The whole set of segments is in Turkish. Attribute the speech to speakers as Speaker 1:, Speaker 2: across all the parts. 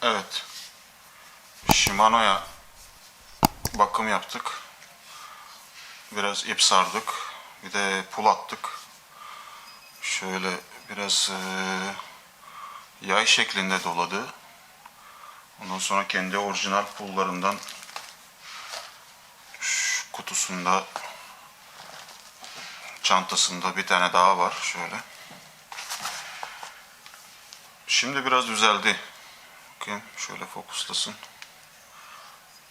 Speaker 1: Evet. Shimano'ya bakım yaptık. Biraz ip sardık. Bir de pul attık. Şöyle biraz yay şeklinde doladı. Ondan sonra kendi orijinal pullarından şu kutusunda, çantasında bir tane daha var. Şöyle. Şimdi biraz düzeldi. Bakayım şöyle fokuslasın.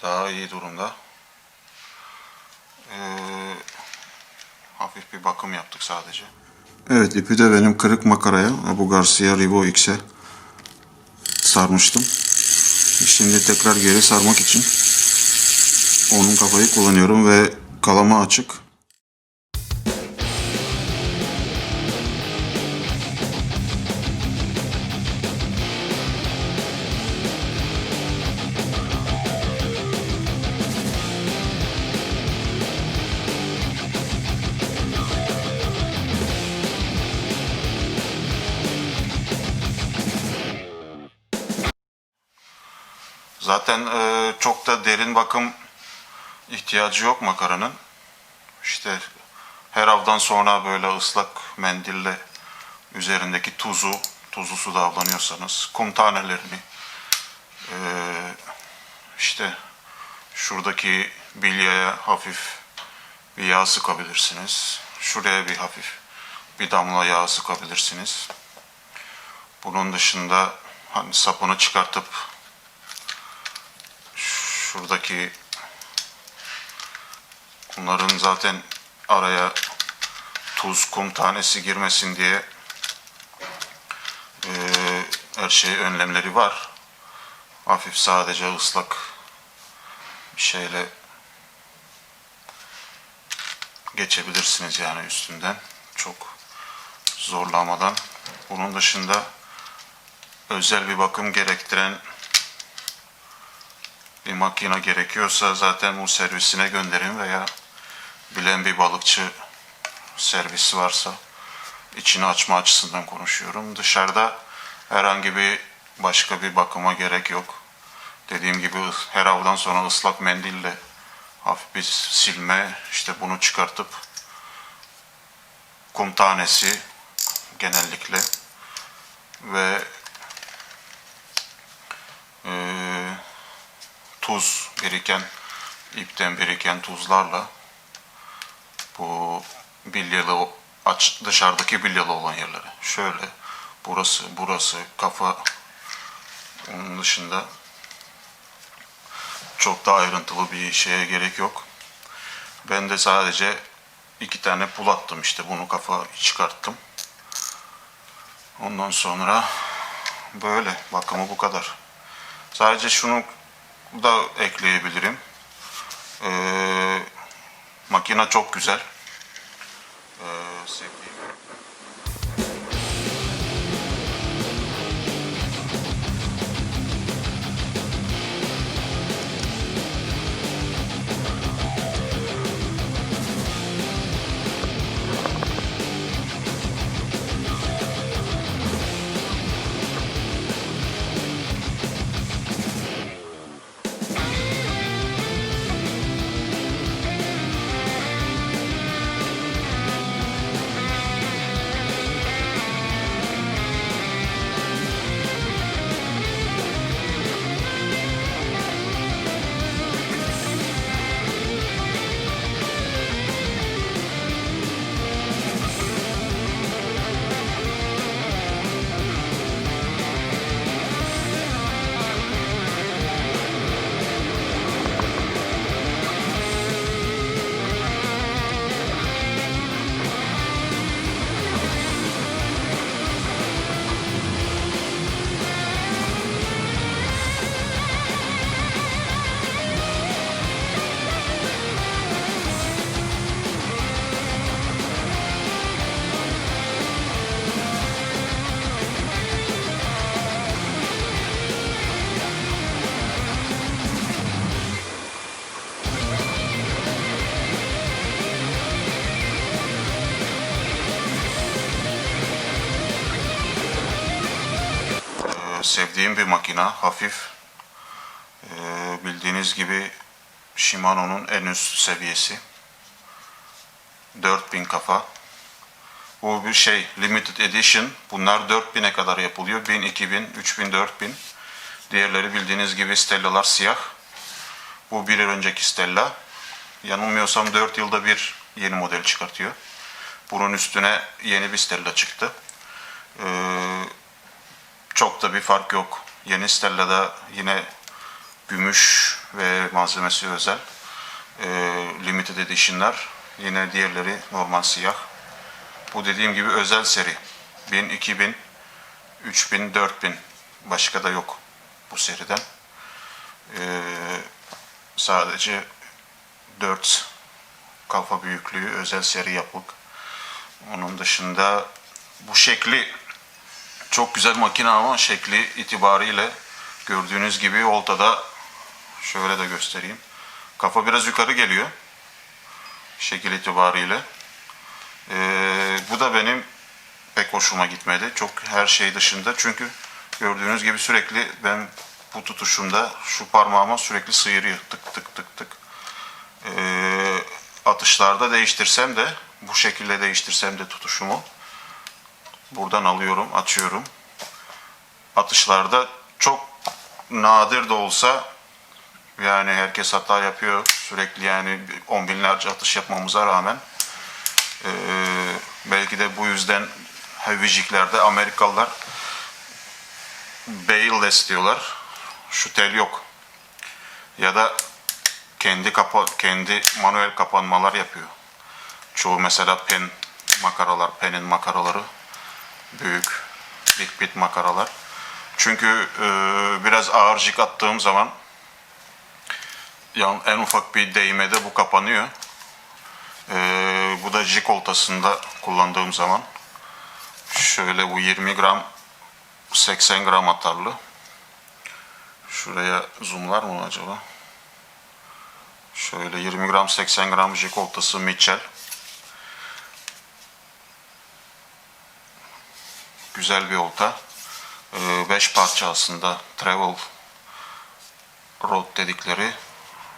Speaker 1: Daha iyi durumda. Hafif bir bakım yaptık sadece. Evet, ipi de benim kırık makaraya, bu Garcia Rivo X'e sarmıştım. Şimdi tekrar geri sarmak için onun kafayı kullanıyorum ve kalama açık. Zaten çok da derin bakım ihtiyacı yok makaranın. İşte her avdan sonra böyle ıslak mendille üzerindeki tuzlu suda avlanıyorsanız kum tanelerini, işte şuradaki bilyaya hafif bir yağ sıkabilirsiniz. Şuraya bir hafif bir damla yağ sıkabilirsiniz. Bunun dışında hani sapını çıkartıp şuradaki, bunların zaten araya tuz, kum tanesi girmesin diye her şey önlemleri var. Hafif sadece ıslak bir şeyle geçebilirsiniz yani üstünden. Çok zorlamadan. Bunun dışında özel bir bakım gerektiren bir makine gerekiyorsa zaten bu servisine gönderin veya bilen bir balıkçı servisi varsa, içini açma açısından konuşuyorum. Dışarıda herhangi bir başka bir bakıma gerek yok. Dediğim gibi her avdan sonra ıslak mendille hafif bir silme, işte bunu çıkartıp kum tanesi genellikle ve tuz biriken, ipten biriken tuzlarla bu bilyalı, dışarıdaki bilyalı olan yerlere, şöyle burası kafa, onun dışında çok da ayrıntılı bir şeye gerek yok. Ben de sadece 2 tane pul attım, işte bunu kafa çıkarttım. Ondan sonra böyle bakımı bu kadar. Sadece şunu da ekleyebilirim. Makine çok güzel. Sevdiğim. sevdiğim bir makina. Hafif. Bildiğiniz gibi Shimano'nun en üst seviyesi. 4000 kafa. Bu bir şey, limited edition. Bunlar 4000'e kadar yapılıyor. 1000, 2000, 3000, 4000. Diğerleri bildiğiniz gibi Stella'lar siyah. Bu bir önceki Stella. Yanılmıyorsam 4 yılda bir yeni model çıkartıyor. Bunun üstüne yeni bir Stella çıktı. Çok da bir fark yok. Yeni Stella'da yine gümüş ve malzemesi özel. Limited edition'lar. Yine diğerleri normal siyah. Bu dediğim gibi özel seri. 1000, 2000, 3000, 4000. Başka da yok bu seriden. Sadece 4 kafa büyüklüğü özel seri yapık. Onun dışında bu şekli çok güzel makine ama şekli itibariyle gördüğünüz gibi oltada şöyle de göstereyim. Kafa biraz yukarı geliyor. Şekil itibariyle. Bu da benim pek hoşuma gitmedi. Çok her şey dışında. Çünkü gördüğünüz gibi sürekli ben bu tutuşumda şu parmağıma sürekli sıyırıyor. Tık tık tık tık. Atışlarda değiştirsem de bu şekilde değiştirsem de tutuşumu buradan alıyorum, açıyorum. Atışlarda çok nadir de olsa yani herkes hata yapıyor sürekli yani 10 binlerce atış yapmamıza rağmen belki de bu yüzden heavy'ciklerde Amerikalılar bailless diyorlar. Şu tel yok. Ya da kendi manuel kapanmalar yapıyor. Çoğu mesela penin makaraları büyük big bit makaralar. Çünkü biraz ağır jig attığım zaman en ufak bir değmede bu kapanıyor. Bu da jig oltasında kullandığım zaman şöyle bu 20 gram 80 gram atarlı. Şuraya zoomlar mı acaba? Şöyle 20 gram 80 gram jig oltası Mitchell. Güzel bir olta. 5 parça aslında travel rod dedikleri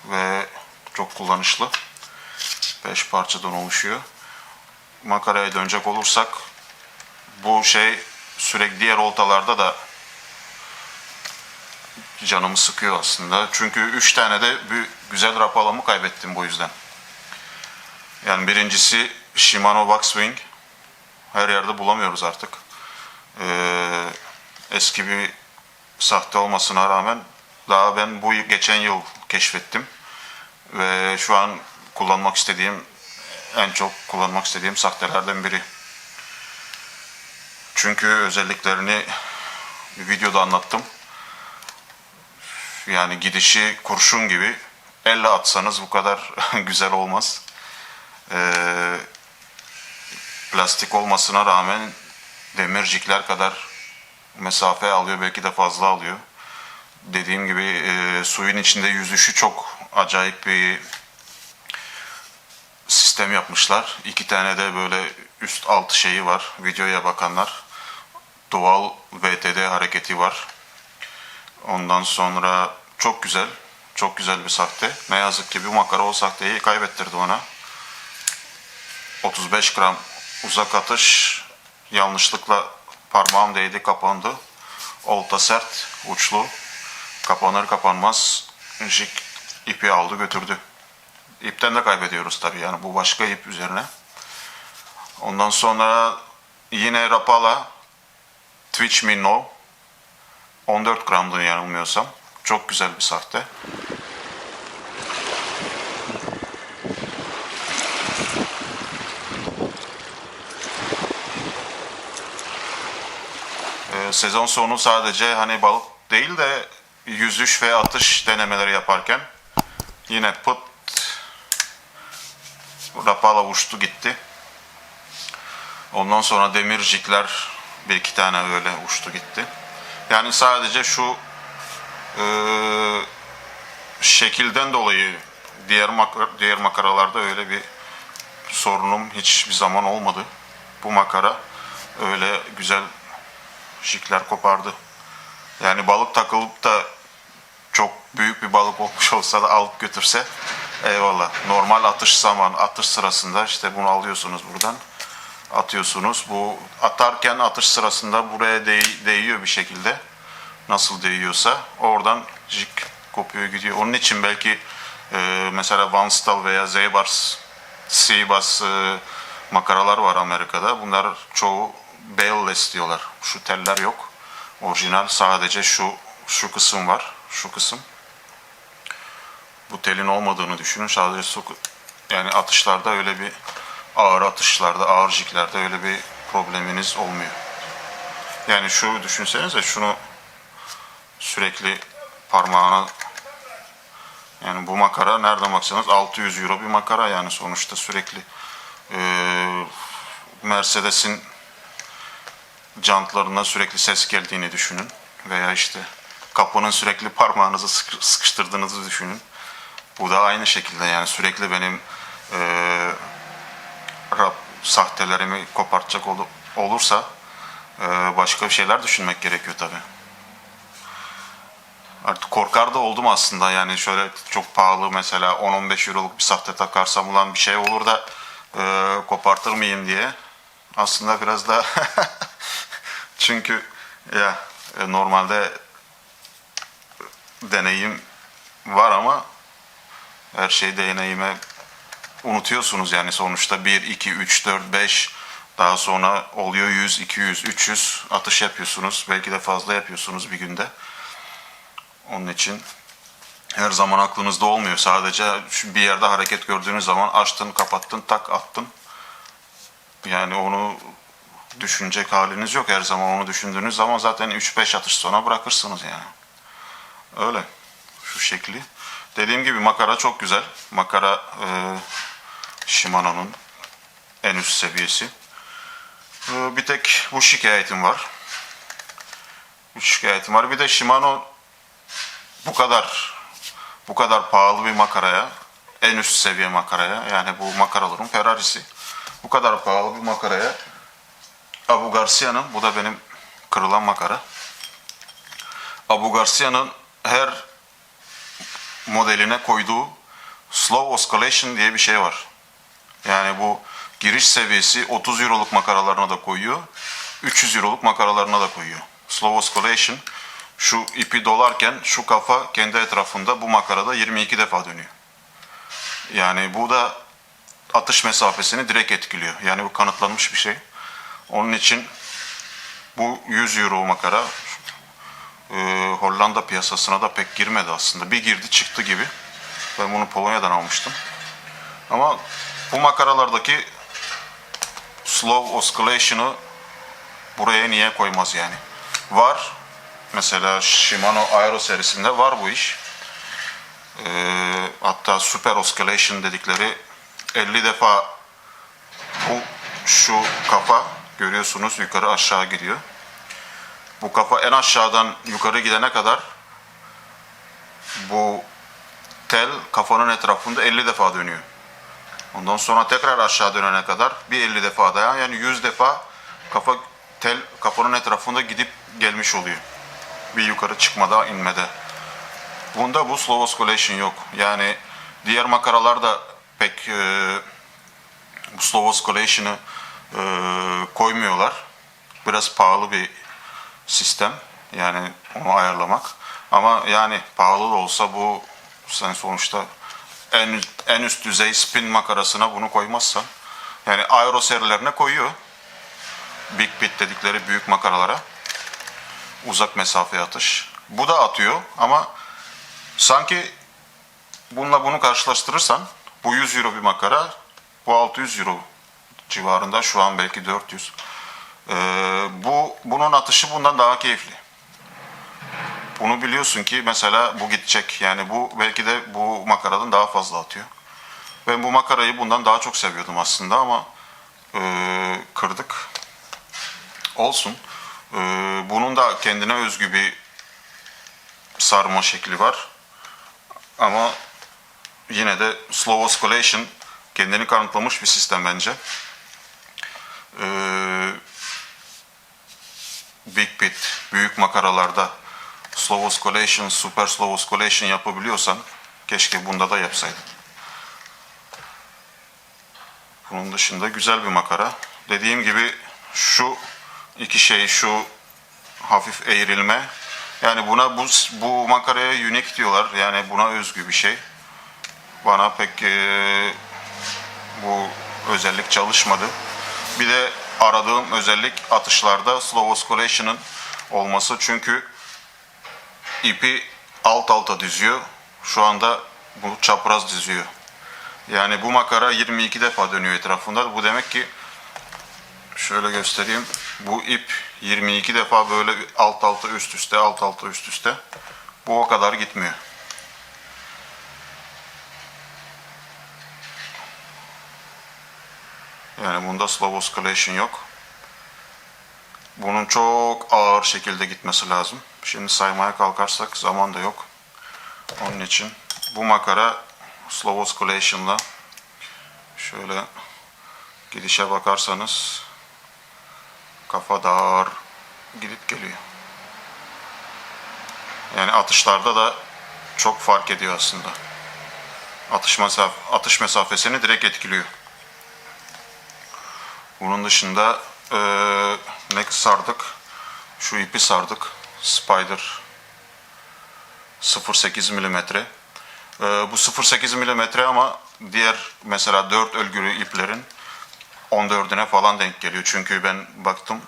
Speaker 1: ve çok kullanışlı. 5 parçadan oluşuyor. Makaraya dönecek olursak bu şey sürekli diğer oltalarda da canımı sıkıyor aslında. Çünkü 3 tane de bir güzel rapalamı kaybettim bu yüzden. Yani birincisi Shimano Boxwing. Her yerde bulamıyoruz artık. Eski bir sahte olmasına rağmen daha ben bu geçen yıl keşfettim. Ve şu an en çok kullanmak istediğim sahtelerden biri. Çünkü özelliklerini bir videoda anlattım. Yani gidişi kurşun gibi. Elle atsanız bu kadar güzel olmaz. Plastik olmasına rağmen demircikler kadar mesafe alıyor. Belki de fazla alıyor. Dediğim gibi suyun içinde yüzüşü çok acayip bir sistem yapmışlar. 2 tane de böyle üst alt şeyi var. Videoya bakanlar. Dual VTD hareketi var. Ondan sonra çok güzel. Çok güzel bir sahte. Ne yazık ki bu makara o sahteyi kaybettirdi ona. 35 gram uzak atış. Yanlışlıkla parmağım değdi, kapandı. Olta sert, uçlu. Kapanır kapanmaz jig ipi aldı götürdü. İpten de kaybediyoruz tabii yani bu başka ip üzerine. Ondan sonra yine Rapala Twitch Minnow 14 gramdı yanılmıyorsam. Çok güzel bir sahte. Sezon sonu sadece hani balık değil de yüzüş ve atış denemeleri yaparken yine pıt Rapala uçtu gitti. Ondan sonra demircikler bir iki tane öyle uçtu gitti. Yani sadece şu şekilden dolayı diğer makaralarda öyle bir sorunum hiçbir zaman olmadı. Bu makara öyle güzel jigler kopardı. Yani balık takılıp da çok büyük bir balık olmuş olsa da alıp götürse eyvallah. Normal atış sırasında işte bunu alıyorsunuz buradan. Atıyorsunuz. Bu atarken atış sırasında buraya değiyor bir şekilde. Nasıl değiyorsa oradan jig kopuyor gidiyor. Onun için belki mesela Vanstal veya Seabass makaralar var Amerika'da. Bunlar çoğu bailless diyorlar. Şu teller yok. Orijinal sadece şu kısım var. Şu kısım. Bu telin olmadığını düşünün. Sadece yani atışlarda öyle bir ağır atışlarda, ağır jiglerde öyle bir probleminiz olmuyor. Yani şu düşünsenize şunu sürekli parmağına, yani bu makara nereden baksanız 600 euro bir makara yani sonuçta sürekli Mercedes'in jantlarından sürekli ses geldiğini düşünün veya işte kapının sürekli parmağınızı sıkıştırdığınızı düşünün. Bu da aynı şekilde yani sürekli benim sahtelerimi kopartacak olursa başka bir şeyler düşünmek gerekiyor tabii. Artık korkar da oldum aslında yani şöyle çok pahalı mesela 10-15 euroluk bir sahte takarsam ulan bir şey olur da kopartır mıyım diye. Aslında biraz da çünkü ya normalde deneyim var ama her şey deneyime unutuyorsunuz yani sonuçta 1, 2, 3, 4, 5 daha sonra oluyor 100, 200, 300 atış yapıyorsunuz. Belki de fazla yapıyorsunuz bir günde. Onun için her zaman aklınızda olmuyor. Sadece bir yerde hareket gördüğünüz zaman açtın, kapattın, tak attın. Yani onu düşünecek haliniz yok. Her zaman onu düşündüğünüz zaman zaten 3-5 atış sonra bırakırsınız yani. Öyle. Şu şekli. Dediğim gibi makara çok güzel. Makara Shimano'nun en üst seviyesi. Bir tek bu şikayetim var. Bir de Shimano bu kadar pahalı bir makaraya, en üst seviye makaraya, yani bu makaraların Ferrari'si. Bu kadar pahalı bir makaraya Abu Garcia'nın, bu da benim kırılan makara. Abu Garcia'nın her modeline koyduğu slow oscillation diye bir şey var. Yani bu giriş seviyesi 30 euroluk makaralarına da koyuyor, 300 euroluk makaralarına da koyuyor. Slow oscillation, şu ipi dolarken şu kafa kendi etrafında bu makarada 22 defa dönüyor. Yani bu da atış mesafesini direkt etkiliyor. Yani bu kanıtlanmış bir şey. Onun için bu 100 euro makara Hollanda piyasasına da pek girmedi aslında. Bir girdi çıktı gibi. Ben bunu Polonya'dan almıştım. Ama bu makaralardaki slow oscillation'ı buraya niye koymaz yani? Var. Mesela Shimano Aero serisinde var bu iş. Hatta super oscillation dedikleri 50 defa şu kafa görüyorsunuz yukarı aşağı gidiyor. Bu kafa en aşağıdan yukarı gidene kadar bu tel kafanın etrafında 50 defa dönüyor. Ondan sonra tekrar aşağı dönene kadar bir 50 defa daha yani 100 defa tel kafanın etrafında gidip gelmiş oluyor. Bir yukarı çıkmada inmede. Bunda bu slow oscillation yok. Yani diğer makaralar da pek bu slow oscillation'ı koymuyorlar. Biraz pahalı bir sistem. Yani onu ayarlamak. Ama yani pahalı da olsa bu sen sonuçta en üst düzey spin makarasına bunu koymazsan yani aero serilerine koyuyor. Big pit dedikleri büyük makaralara uzak mesafe atış. Bu da atıyor ama sanki bununla bunu karşılaştırırsan bu 100 euro bir makara, bu 600 euro civarında, şu an belki 400. Bunun atışı bundan daha keyifli. Bunu biliyorsun ki mesela bu gidecek. Yani bu belki de bu makaradan daha fazla atıyor. Ben bu makarayı bundan daha çok seviyordum aslında ama kırdık. Olsun. Bunun da kendine özgü bir sarma şekli var. Ama yine de slow oscillation kendini kanıtlamış bir sistem bence. Big pit, büyük makaralarda slow oscillation, super slow oscillation yapabiliyorsan keşke bunda da yapsaydın. Bunun dışında güzel bir makara. Dediğim gibi şu iki şey, şu hafif eğrilme, yani buna bu makaraya unique diyorlar. Yani buna özgü bir şey. Bana pek bu özellik çalışmadı. Bir de aradığım özellik atışlarda slow oscillation'ın olması. Çünkü ipi alt alta diziyor. Şu anda bu çapraz diziyor. Yani bu makara 22 defa dönüyor etrafında. Bu demek ki, şöyle göstereyim. Bu ip 22 defa böyle alt alta üst üste, alt alta üst üste. Bu o kadar gitmiyor. Yani bunda slow oscillation yok. Bunun çok ağır şekilde gitmesi lazım. Şimdi saymaya kalkarsak zaman da yok. Onun için bu makara slow oscillation'la şöyle gidişe bakarsanız kafa dar gidip geliyor. Yani atışlarda da çok fark ediyor aslında. Atış mesafesini direkt etkiliyor. Bunun dışında ne sardık? Şu ipi sardık. Spider 0.8 milimetre. Bu 0.8 milimetre ama diğer mesela 4 örgülü iplerin 14'üne falan denk geliyor. Çünkü ben baktım,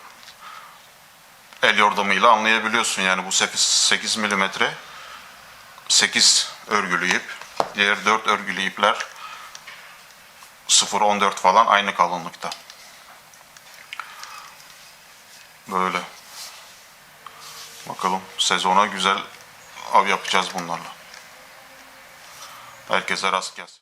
Speaker 1: el yordamıyla anlayabiliyorsun. Yani bu 8 milimetre 8 örgülü ip. Diğer 4 örgülü ipler 0.14 falan aynı kalınlıkta. Böyle. Bakalım sezona güzel av yapacağız bunlarla. Herkese rast gelsin.